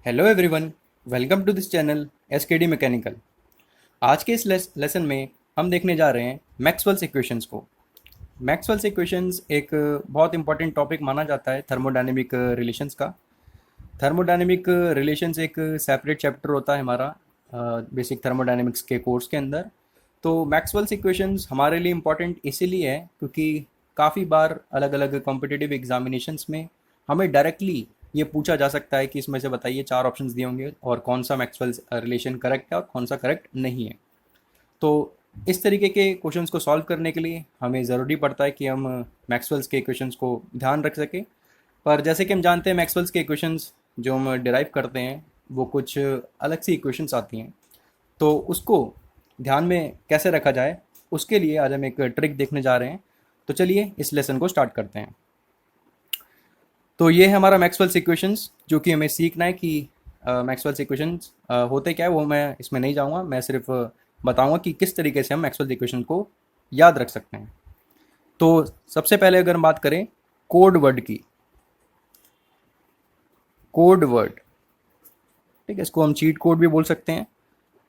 Hello everyone, welcome to this channel SKD mechanical. आज के इस लेसन में हम देखने जा रहे हैं मैक्सवेल्स इक्वेशंस को। मैक्सवेल्स इक्वेशंस एक बहुत इंपॉर्टेंट टॉपिक माना जाता है थर्मोडायनेमिक रिलेशंस का। थर्मोडायनेमिक रिलेशंस एक सेपरेट चैप्टर होता है हमारा बेसिक थर्मोडायनेमिक्स के कोर्स के अंदर। तो मैक्सवेल्स इक्वेशंस हमारे लिए इम्पॉर्टेंट इसीलिए है क्योंकि काफ़ी बार अलग अलग कॉम्पिटिटिव एग्जामिनेशंस में हमें डायरेक्टली ये पूछा जा सकता है कि इसमें से बताइए, चार ऑप्शंस दिए होंगे और कौन सा मैक्सवेल्स रिलेशन करेक्ट है और कौन सा करेक्ट नहीं है। तो इस तरीके के क्वेश्चंस को सॉल्व करने के लिए हमें ज़रूरी पड़ता है कि हम मैक्सवेल्स के इक्वेशंस को ध्यान रख सकें। पर जैसे कि हम जानते हैं मैक्सवेल्स के इक्वेशंस जो हम डिराइव करते हैं वो कुछ अलग सी इक्वेशंस आती हैं। तो उसको ध्यान में कैसे रखा जाए, उसके लिए आज हम एक ट्रिक देखने जा रहे हैं। तो चलिए इस लेसन को स्टार्ट करते हैं। तो ये है हमारा मैक्सवेल्स इक्वेशंस जो कि हमें सीखना है कि मैक्सवेल्स इक्वेशंस होते क्या है। वो मैं इसमें नहीं जाऊँगा, मैं सिर्फ बताऊँगा कि किस तरीके से हम मैक्सवेल्स इक्वेशन को याद रख सकते हैं। तो सबसे पहले अगर हम बात करें कोड वर्ड की, कोड वर्ड, ठीक है, इसको हम चीट कोड भी बोल सकते हैं।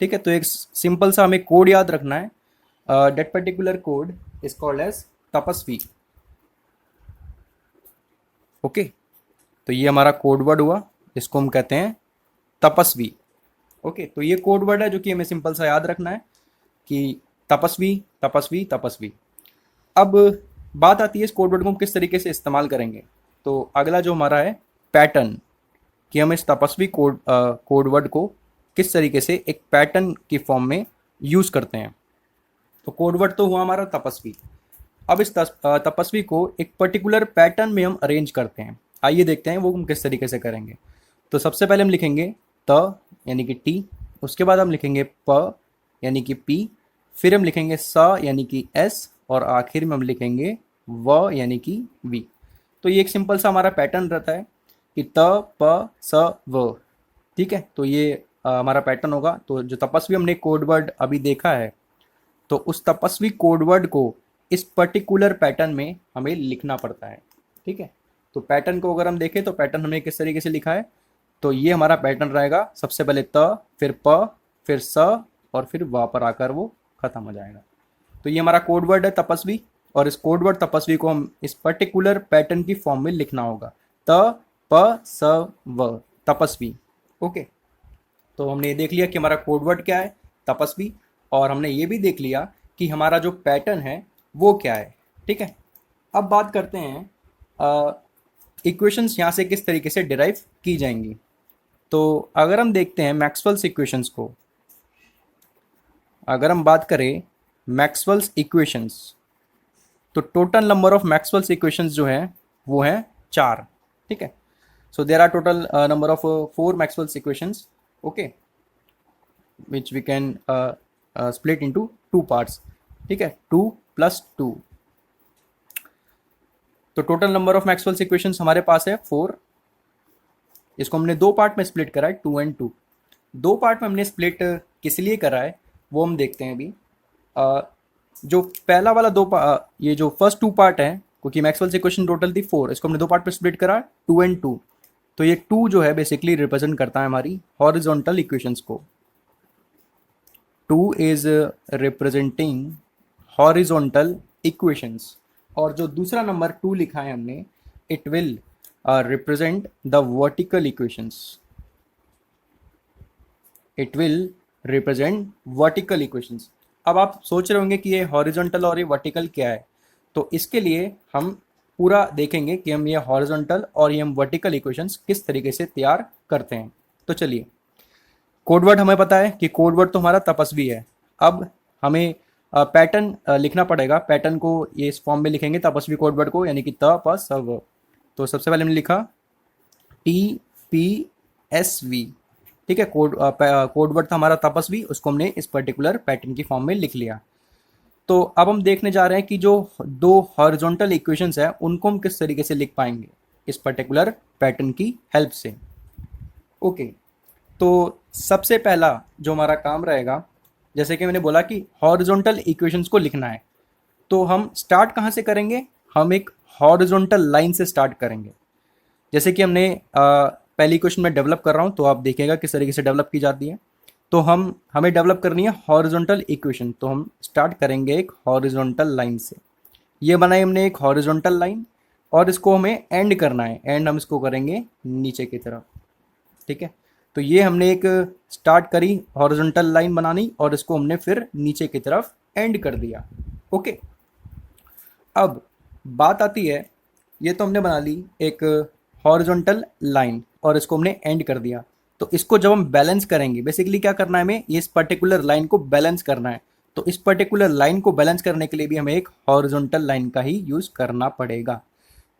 ठीक है, तो एक सिंपल सा हमें कोड याद रखना है। That particular code is called as Tapasvi. Okay, तो ये हमारा कोड वर्ड हुआ, इसको हम कहते हैं तपस्वी। ओके, तो ये कोड वर्ड है जो कि हमें सिंपल सा याद रखना है कि तपस्वी तपस्वी तपस्वी। अब बात आती है इस कोड वर्ड को हम किस तरीके से इस्तेमाल करेंगे। तो अगला जो हमारा है पैटर्न, कि हम इस तपस्वी कोड वर्ड को किस तरीके से एक पैटर्न की फॉर्म में यूज़ करते हैं। तो कोड वर्ड तो हुआ हमारा तपस्वी। अब इस तपस्वी को एक पर्टिकुलर पैटर्न में हम अरेंज करते हैं। आइए देखते हैं वो हम किस तरीके से करेंगे। तो सबसे पहले हम लिखेंगे त यानी कि टी, उसके बाद हम लिखेंगे प यानी कि पी, फिर हम लिखेंगे स यानी कि एस, और आखिर में हम लिखेंगे व यानी कि वी। तो ये एक सिंपल सा हमारा पैटर्न रहता है कि त प स व। ठीक है, तो ये हमारा पैटर्न होगा। तो जो तपस्वी हमने कोड वर्ड अभी देखा है, तो उस तपस्वी कोड वर्ड को इस पर्टिकुलर पैटर्न में हमें लिखना पड़ता है। ठीक है, तो पैटर्न को अगर हम देखें तो पैटर्न हमने किस तरीके से लिखा है। तो ये हमारा पैटर्न रहेगा, सबसे पहले त, फिर प, फिर स, और फिर वा पर आकर वो खत्म हो जाएगा। तो ये हमारा कोड वर्ड है तपस्वी, और इस कोड वर्ड तपस्वी को हम इस पर्टिकुलर पैटर्न की फॉर्म में लिखना होगा। त प स व, तपस्वी। ओके, तो हमने ये देख लिया कि हमारा कोड वर्ड क्या है, तपस्वी, और हमने ये भी देख लिया कि हमारा जो पैटर्न है वो क्या है। ठीक है, अब बात करते हैं इक्वेशंस यहाँ से किस तरीके से डिराइव की जाएंगी। तो अगर हम देखते हैं मैक्सवेल्स इक्वेशंस को, अगर हम बात करें मैक्सवेल्स इक्वेशंस, तो total number of Maxwell's equations जो है वो है चार। ठीक है, so there are total number of four Maxwell's equations. Okay, which we can split into two parts। ठीक है, 2 + 2। तो total number of Maxwell's equations हमारे पास है 4। इसको हमने दो पार्ट में स्प्लिट करा है, 2 and 2। दो पार्ट में हमने स्प्लिट किस लिए करा है वो हम देखते हैं अभी। जो पहला वाला ये जो फर्स्ट टू पार्ट है, क्योंकि मैक्सवेल्स इक्वेशन टोटल थी 4, इसको हमने दो पार्ट में स्प्लिट करा 2 and 2। तो ये 2 जो है बेसिकली रिप्रेजेंट करता है हमारी हॉरिजॉन्टल इक्वेशंस को। 2 इज रिप्रेजेंटिंग हॉरिजॉन्टल इक्वेशंस, और जो दूसरा नंबर 2 लिखा है हमने, it will represent the vertical equations. It will represent vertical equations. अब आप सोच रहे होंगे कि ये हॉरिजॉन्टल और ये वर्टिकल क्या है। तो इसके लिए हम पूरा देखेंगे कि हम ये हॉरिजॉन्टल और ये हम वर्टिकल इक्वेशंस किस तरीके से तैयार करते हैं। तो चलिए, कोडवर्ड हमें पता है कि कोडवर्ड तो हमारा तपस्वी है। अब हमें पैटर्न लिखना पड़ेगा। पैटर्न को ये इस फॉर्म में लिखेंगे तपस्वी कोडवर्ड को, यानी कि त प स व। तो सबसे पहले हमने लिखा TPSV। ठीक है, कोडवर्ड था हमारा तपस्वी, उसको हमने इस पर्टिकुलर पैटर्न की फॉर्म में लिख लिया। तो अब हम देखने जा रहे हैं कि जो दो हॉरिजॉन्टल इक्वेशंस है उनको हम किस तरीके से लिख पाएंगे इस पर्टिकुलर पैटर्न की हेल्प से। ओके, तो सबसे पहला जो हमारा काम रहेगा, जैसे कि मैंने बोला कि हॉरिजॉन्टल इक्वेशंस को लिखना है, तो हम स्टार्ट कहाँ से करेंगे, हम एक हॉरिजॉन्टल लाइन से स्टार्ट करेंगे। जैसे कि हमने पहली इक्वेशन मैं डेवलप कर रहा हूँ, तो आप देखिएगा किस तरीके से डेवलप की जाती है। तो हमें डेवलप करनी है हॉरिजॉन्टल इक्वेशन, तो हम स्टार्ट करेंगे एक हॉरिजॉन्टल लाइन से। ये बनाई हमने एक हॉरिजॉन्टल लाइन, और इसको हमें एंड करना है, एंड हम इसको करेंगे नीचे की तरफ। ठीक है, तो ये हमने एक स्टार्ट करी हॉरिजॉन्टल लाइन बनानी, और इसको हमने फिर नीचे की तरफ एंड कर दिया। ओके, अब बात आती है, ये तो हमने बना ली एक हॉरिजॉन्टल लाइन, और इसको हमने एंड कर दिया। तो इसको जब हम बैलेंस करेंगे, बेसिकली क्या करना है हमें, इस पर्टिकुलर लाइन को बैलेंस करना है। तो इस पर्टिकुलर लाइन को बैलेंस करने के लिए भी हमें एक हॉरिजॉन्टल लाइन का ही यूज़ करना पड़ेगा।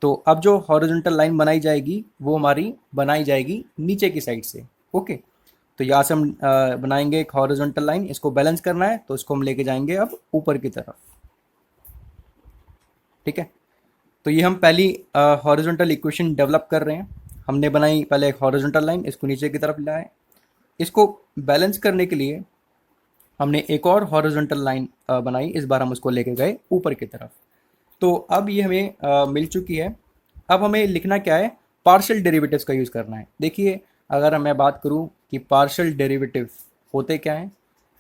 तो अब जो हॉरिजॉन्टल लाइन बनाई जाएगी वो हमारी बनाई जाएगी नीचे की साइड से। ओके, तो यहाँ से हम बनाएंगे एक हॉरिजॉन्टल लाइन, इसको बैलेंस करना है, तो इसको हम लेके जाएंगे अब ऊपर की तरफ। ठीक है, तो ये हम पहली हॉरिजॉन्टल इक्वेशन डेवलप कर रहे हैं। हमने बनाई पहले एक हॉरिजॉन्टल लाइन, इसको नीचे की तरफ लाए। इसको बैलेंस करने के लिए हमने एक और हॉरिजॉन्टल लाइन बनाई, इस बार हम उसको लेके गए ऊपर की तरफ। तो अब ये हमें मिल चुकी है। अब हमें लिखना क्या है, पार्शियल डेरिवेटिव्स का यूज़ करना है। देखिए, अगर मैं बात करूँ कि पार्शियल डेरिवेटिव होते क्या हैं,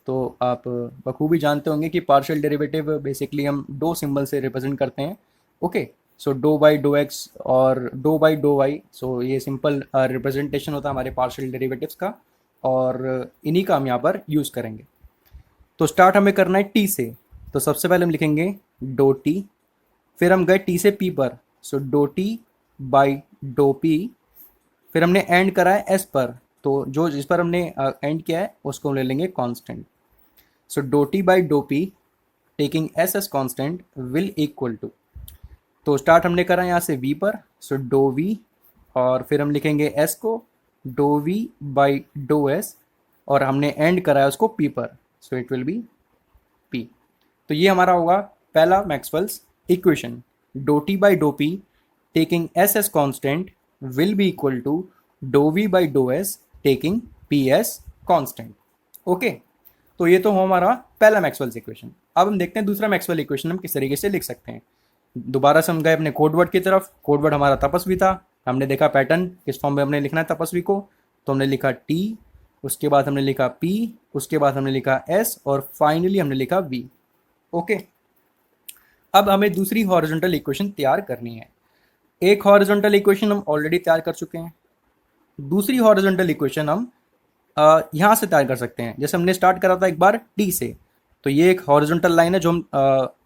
तो आप बखूबी जानते होंगे कि पार्शियल डेरिवेटिव बेसिकली हम दो सिंबल से रिप्रेजेंट करते हैं। Okay, so do by dough x और डो बाई डो वाई, सो ये सिंपल रिप्रेजेंटेशन होता है हमारे पार्शियल डेरिवेटिव्स का, और इन्हीं का हम यहाँ पर यूज़ करेंगे। तो स्टार्ट हमें करना है टी से, तो सबसे पहले हम लिखेंगे डो टी, फिर हम गए टी से पी पर, so do T by do P, फिर हमने एंड करा है एस पर, तो जो जिस पर हमने एंड किया है उसको हम ले लेंगे constant. So do T by do P taking S as constant will equal to, तो स्टार्ट हमने करा यहाँ से वी पर, सो डो वी, और फिर हम लिखेंगे एस को do V by do S, और हमने एंड करा है उसको पी पर, so it will be P. तो ये हमारा होगा पहला Maxwell's equation, do T by do P taking S as constant will be equal to do V by do S taking P as constant. Okay, तो ये तो हो हमारा पहला मैक्सवेल्स इक्वेशन। अब हम देखते हैं दूसरा मैक्सवेल इक्वेशन हम किस तरीके से लिख सकते हैं। दोबारा से हम गए अपने कोडवर्ड की तरफ। कोडवर्ड हमारा तपस्वी था। हमने देखा पैटर्न किस फॉर्म में हमने लिखना है तपस्वी को, तो हमने लिखा टी, उसके बाद हमने लिखा पी, उसके बाद हमने लिखा एस, और फाइनली हमने लिखा वी। ओके, अब हमें दूसरी हॉरिजॉन्टल इक्वेशन तैयार करनी है। एक हॉरिजॉन्टल इक्वेशन हम ऑलरेडी तैयार कर चुके हैं, दूसरी हॉरिजॉन्टल इक्वेशन हम यहाँ से तैयार कर सकते हैं। जैसे हमने स्टार्ट करा था एक बार टी से, तो ये एक हॉरिजॉन्टल लाइन है जो हम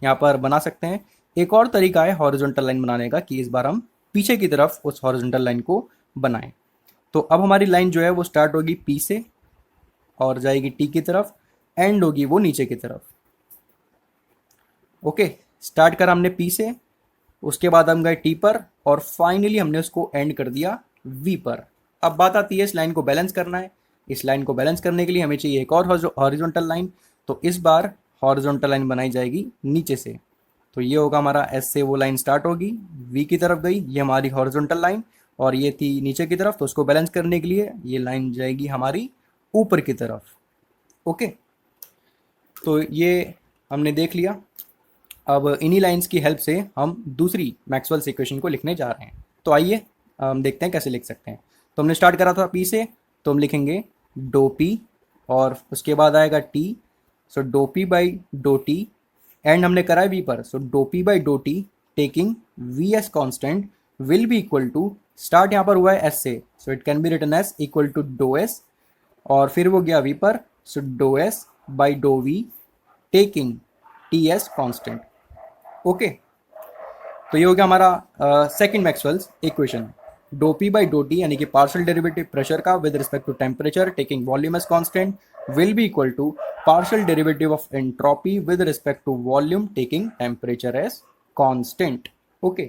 यहाँ पर बना सकते हैं। एक और तरीका है हॉरिजॉन्टल लाइन बनाने का कि इस बार हम पीछे की तरफ उस हॉरिजॉन्टल लाइन को बनाएं। तो अब हमारी लाइन जो है वो स्टार्ट होगी पी से और जाएगी टी की तरफ, एंड होगी वो नीचे की तरफ। ओके, स्टार्ट करा हमने पी से, उसके बाद हम गए टी पर, और फाइनली हमने उसको एंड कर दिया वी पर। अब बात आती है इस लाइन को बैलेंस करना है। इस लाइन को बैलेंस करने के लिए हमें चाहिए एक और हॉरिजॉन्टल लाइन, तो इस बार हॉरिजॉन्टल लाइन बनाई जाएगी नीचे से। तो ये होगा हमारा एस से वो लाइन स्टार्ट होगी, वी की तरफ गई, ये हमारी हॉरिजॉन्टल लाइन, और ये थी नीचे की तरफ, तो उसको बैलेंस करने के लिए ये लाइन जाएगी हमारी ऊपर की तरफ। ओके, तो ये हमने देख लिया। अब इन्हीं लाइंस की हेल्प से हम दूसरी मैक्सवेल्स इक्वेशन को लिखने जा रहे हैं। तो आइए हम देखते हैं कैसे लिख सकते हैं। तो हमने स्टार्ट करा था पी से, तो हम लिखेंगे डो पी, और उसके बाद आएगा T, so do P by do T, end हमने करा है वी पर, so do P by do T taking V as constant will be equal to, start यहाँ पर हुआ है एस से, so it can be written as equal to do S, और फिर वो गया वी पर, so do S by do V taking T as constant. Okay, तो ये हो गया हमारा second Maxwell's equation, do P by do T यानी कि पार्शियल डेरिवेटिव प्रेशर का with respect to temperature taking volume as constant will be equal to partial derivative of entropy with respect to volume taking temperature as constant. Okay,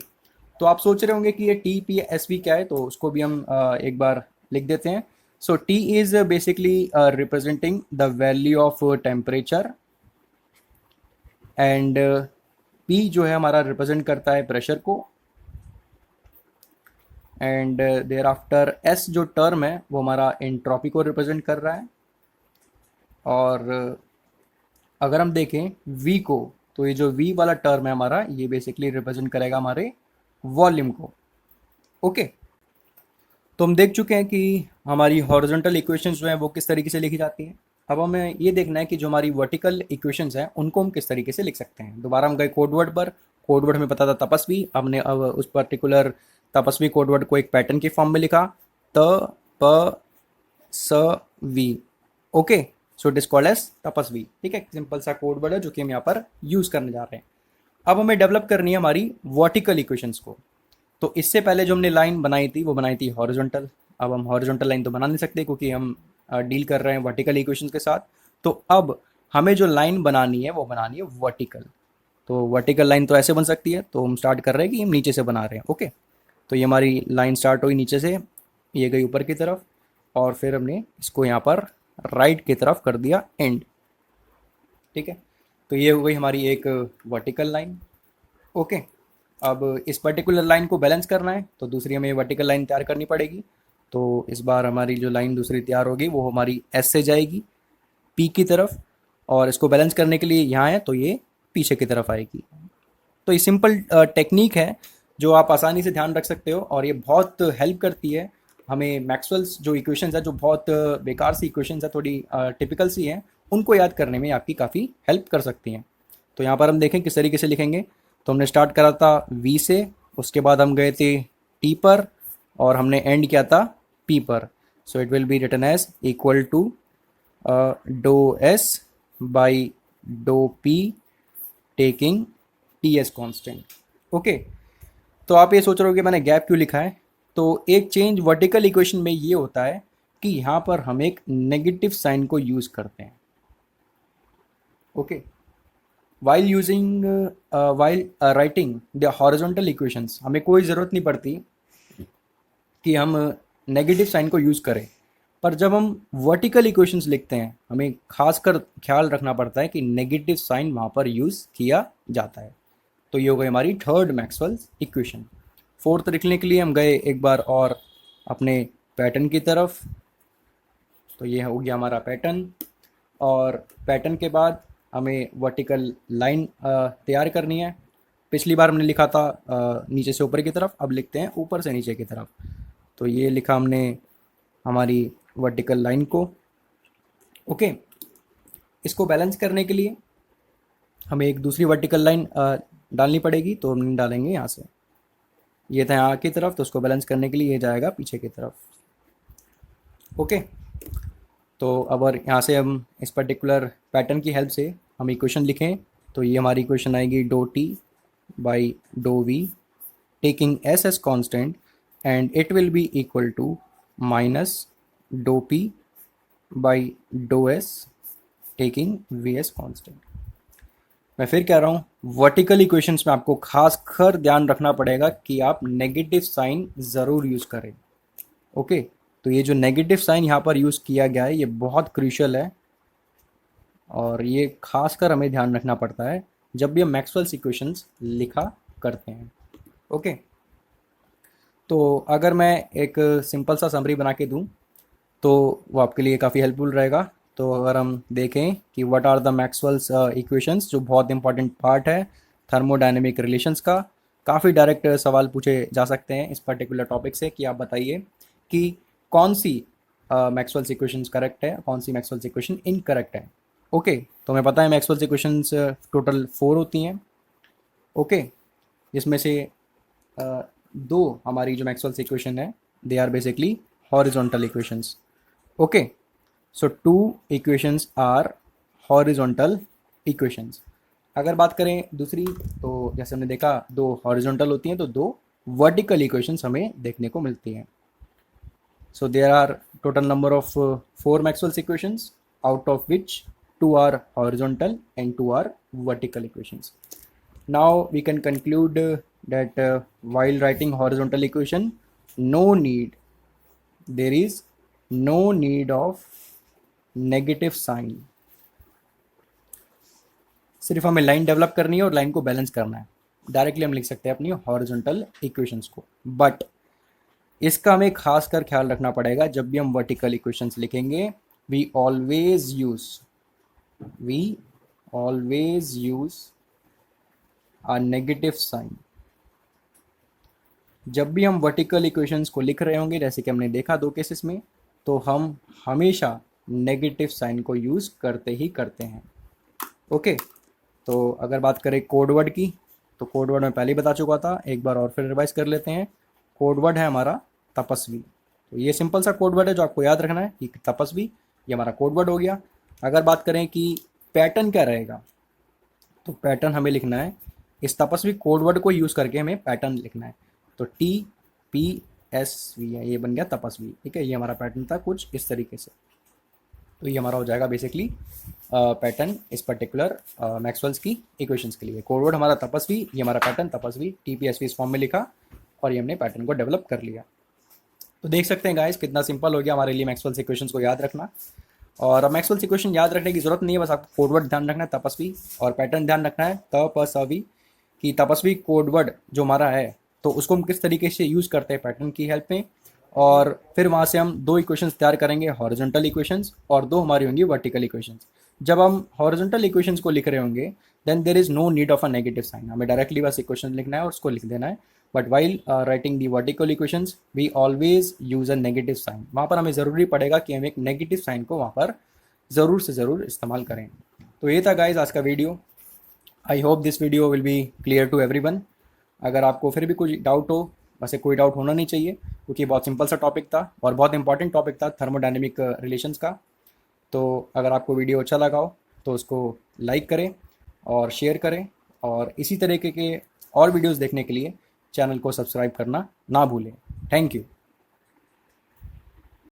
तो आप सोच रहे होंगे कि ये टी पी एस वी क्या है, तो उसको भी हम एक बार लिख देते हैं। So T is basically representing the value of temperature, and P जो है हमारा रिप्रेजेंट करता है प्रेशर को, एंड देयर आफ्टर एस जो टर्म है वो हमारा एंट्रोपी को रिप्रेजेंट कर रहा है, और अगर हम देखें वी को, तो ये जो वी वाला टर्म है हमारा, ये बेसिकली रिप्रेजेंट करेगा हमारे वॉल्यूम को। ओके, तो हम देख चुके हैं कि हमारी हॉरिजॉन्टल इक्वेशंस जो हैं वो किस तरीके से लिखी जाती हैं। अब हमें ये देखना है कि जो हमारी वर्टिकल इक्वेशंस हैं उनको हम किस तरीके से लिख सकते हैं। दोबारा हम गए कोडवर्ड पर। कोडवर्ड हमें पता था तपस्वी, हमने अब उस पर्टिकुलर तपस्वी कोडवर्ड को एक पैटर्न के फॉर्म में लिखा, त प स V. Okay, so it is called as Tapasvi. ठीक है, सिंपल सा कोडवर्ड है जो कि हम यहाँ पर यूज करने जा रहे हैं। अब हमें डेवलप करनी है हमारी वर्टिकल इक्वेशंस को। तो इससे पहले जो हमने लाइन बनाई थी वो बनाई थी हॉरिजॉन्टल। अब हम हॉरिजॉन्टल लाइन तो बना नहीं सकते क्योंकि हम डील कर रहे हैं वर्टिकल इक्वेशंस के साथ। तो अब हमें जो लाइन बनानी है वो बनानी है वर्टिकल। तो वर्टिकल लाइन तो ऐसे बन सकती है, तो हम स्टार्ट कर रहे हैं कि हम नीचे से बना रहे हैं। ओके, तो ये हमारी लाइन स्टार्ट हुई नीचे से, ये गई ऊपर की तरफ, और फिर हमने इसको यहाँ पर राइट की तरफ कर दिया एंड। ठीक है, तो ये हो गई हमारी एक वर्टिकल लाइन। ओके, अब इस पर्टिकुलर लाइन को बैलेंस करना है तो दूसरी हमें वर्टिकल लाइन तैयार करनी पड़ेगी। तो इस बार हमारी जो लाइन दूसरी तैयार होगी वो हमारी एस से जाएगी पी की तरफ, और इसको बैलेंस करने के लिए यहाँ है तो ये पीछे की तरफ आएगी। तो ये सिंपल टेक्निक है जो आप आसानी से ध्यान रख सकते हो, और ये बहुत हेल्प करती है हमें। मैक्सवेल्स जो इक्वेशंस है, जो बहुत बेकार सी इक्वेशंस है, थोड़ी टिपिकल सी हैं, उनको याद करने में आपकी काफ़ी हेल्प कर सकती हैं। तो यहाँ पर हम देखें किस तरीके से लिखेंगे। तो हमने स्टार्ट करा था वी से, उसके बाद हम गए थे टी पर, और हमने एंड किया था पी पर। So it will be written as equal to do S by do P taking T as constant. Okay, तो आप ये सोच रहे हो कि मैंने गैप क्यों लिखा है। तो एक चेंज वर्टिकल इक्वेशन में ये होता है कि यहाँ पर हम एक नेगेटिव साइन को यूज़ करते हैं। Okay, while using while writing the horizontal equations हमें कोई ज़रूरत नहीं पड़ती कि हम नेगेटिव साइन को यूज़ करें। पर जब हम वर्टिकल इक्वेशंस लिखते हैं हमें खासकर ख्याल रखना पड़ता है कि नेगेटिव साइन वहाँ पर यूज़ किया जाता है। तो ये हो गई हमारी थर्ड मैक्सवेल्स इक्वेशन। फोर्थ लिखने के लिए हम गए एक बार और अपने पैटर्न की तरफ। तो ये हो गया हमारा पैटर्न, और पैटर्न के बाद हमें वर्टिकल लाइन तैयार करनी है। पिछली बार हमने लिखा था नीचे से ऊपर की तरफ, अब लिखते हैं ऊपर से नीचे की तरफ। तो ये लिखा हमने हमारी वर्टिकल लाइन को। ओके, इसको बैलेंस करने के लिए हमें एक दूसरी वर्टिकल लाइन डालनी पड़ेगी, तो हम डालेंगे यहाँ से। ये था यहाँ की तरफ, तो उसको बैलेंस करने के लिए ये जाएगा पीछे की तरफ। ओके, तो अब और यहाँ से हम इस पर्टिकुलर पैटर्न की हेल्प से हम इक्वेशन लिखें। तो ये हमारी इक्वेशन आएगी do T by do V taking S as constant, and it will be equal to minus do P by do S taking V as constant. मैं फिर कह रहा हूँ, वर्टिकल इक्वेशंस में आपको खास कर ध्यान रखना पड़ेगा कि आप नेगेटिव साइन ज़रूर यूज़ करें। ओके, तो ये जो नेगेटिव साइन यहाँ पर यूज़ किया गया है ये बहुत क्रूशियल है, और ये खासकर हमें ध्यान रखना पड़ता है जब भी हम मैक्सवेल्स इक्वेशंस लिखा करते हैं। ओके, तो अगर मैं एक सिंपल सा समरी बना के दूँ तो वो आपके लिए काफ़ी हेल्पफुल रहेगा। तो अगर हम देखें कि what are the Maxwell's equations, जो बहुत इंपॉर्टेंट पार्ट है थर्मोडायनेमिक रिलेशंस का, काफ़ी डायरेक्ट सवाल पूछे जा सकते हैं इस पर्टिकुलर टॉपिक से कि आप बताइए कि कौन सी मैक्सवेल्स इक्वेशंस करेक्ट है, कौन सी मैक्सवेल्स इक्वेशन इनकरेक्ट है। ओके, तो हमें पता है मैक्सवेल्स इक्वेशंस टोटल 4 होती हैं। ओके, जिसमें से दो हमारी जो मैक्सवेल्स इक्वेशन है they are basically horizontal equations. Okay, so two equations are horizontal equations. अगर बात करें दूसरी, तो जैसे हमने देखा दो हॉरिजॉन्टल होती हैं तो दो वर्टिकल इक्वेशंस हमें देखने को मिलती हैं। So there are total number of 4 Maxwell's equations, out of which 2 are horizontal and 2 are vertical equations. Now we can conclude that while writing horizontal equation, no need, there is no need of negative sign. सिर्फ हमें line develop करनी है और line को balance करना है। Directly हम लिख सकते हैं अपनी हॉरिजॉन्टल इक्वेशंस को, बट इसका हमें खास कर ख्याल रखना पड़ेगा जब भी हम वर्टिकल इक्वेशंस लिखेंगे। we always use we always use a negative sign। जब भी हम वर्टिकल इक्वेशंस को लिख रहे होंगे, जैसे कि हमने देखा दो केसेस में, तो हम हमेशा नेगेटिव साइन को यूज़ करते ही करते हैं। ओके, तो अगर बात करें कोड वर्ड की, तो कोड वर्ड मैं पहले ही बता चुका था, एक बार और फिर रिवाइज कर लेते हैं। कोड वर्ड है हमारा तपस्वी। तो ये सिंपल सा कोड वर्ड है जो आपको याद रखना है कि तपस्वी, ये हमारा कोड वर्ड हो गया। अगर बात करें कि पैटर्न क्या रहेगा, तो पैटर्न हमें लिखना है, इस तपस्वी कोड वर्ड को यूज़ करके हमें पैटर्न लिखना है। तो TPSV है, ये बन गया तपस्वी। ठीक है, ये हमारा पैटर्न था कुछ इस तरीके से। तो ये हमारा हो जाएगा बेसिकली पैटर्न इस पर्टिकुलर मैक्सवेल्स की इक्वेशंस के लिए। कोड वर्ड हमारा तपस्वी, ये हमारा पैटर्न तपस्वी, TPSV इस फॉर्म में लिखा और ये हमने पैटर्न को डेवलप कर लिया। तो देख सकते हैं गाइस कितना सिंपल हो गया हमारे लिए मैक्सवेल्स इक्वेशंस को याद रखना। और अब मैक्सवेल्स इक्वेशन याद रखने की जरूरत नहीं है, बस आपको कोड वर्ड ध्यान रखना है तपस्वी, और पैटर्न ध्यान रखना है तपस्वी। कि तपस्वी कोड वर्ड जो हमारा है, तो उसको हम किस तरीके से यूज़ करते हैं पैटर्न की हेल्प में। और फिर वहाँ से हम दो इक्वेशंस तैयार करेंगे, हॉरिजॉन्टल इक्वेशंस, और दो हमारी होंगी वर्टिकल इक्वेशंस। जब हम हॉरिजॉन्टल इक्वेशंस को लिख रहे होंगे, then there is no need of a negative sign, हमें डायरेक्टली बस इक्वेशन लिखना है और उसको लिख देना है। But while writing the vertical equations we always use a negative sign, वहाँ पर हमें ज़रूरी पड़ेगा कि हम एक नेगेटिव साइन को वहाँ पर ज़रूर से ज़रूर इस्तेमाल करें। तो ये था गाइज आज का video. I hope this video will be clear to everyone. अगर आपको फिर भी कुछ डाउट हो, वैसे कोई डाउट होना नहीं चाहिए क्योंकि बहुत सिंपल सा टॉपिक था और बहुत इंपॉर्टेंट टॉपिक था थर्मोडायनेमिक रिलेशंस का। तो अगर आपको वीडियो अच्छा लगा हो तो उसको लाइक करें और शेयर करें, और इसी तरीके के और वीडियोस देखने के लिए चैनल को सब्सक्राइब करना ना भूलें। Thank you.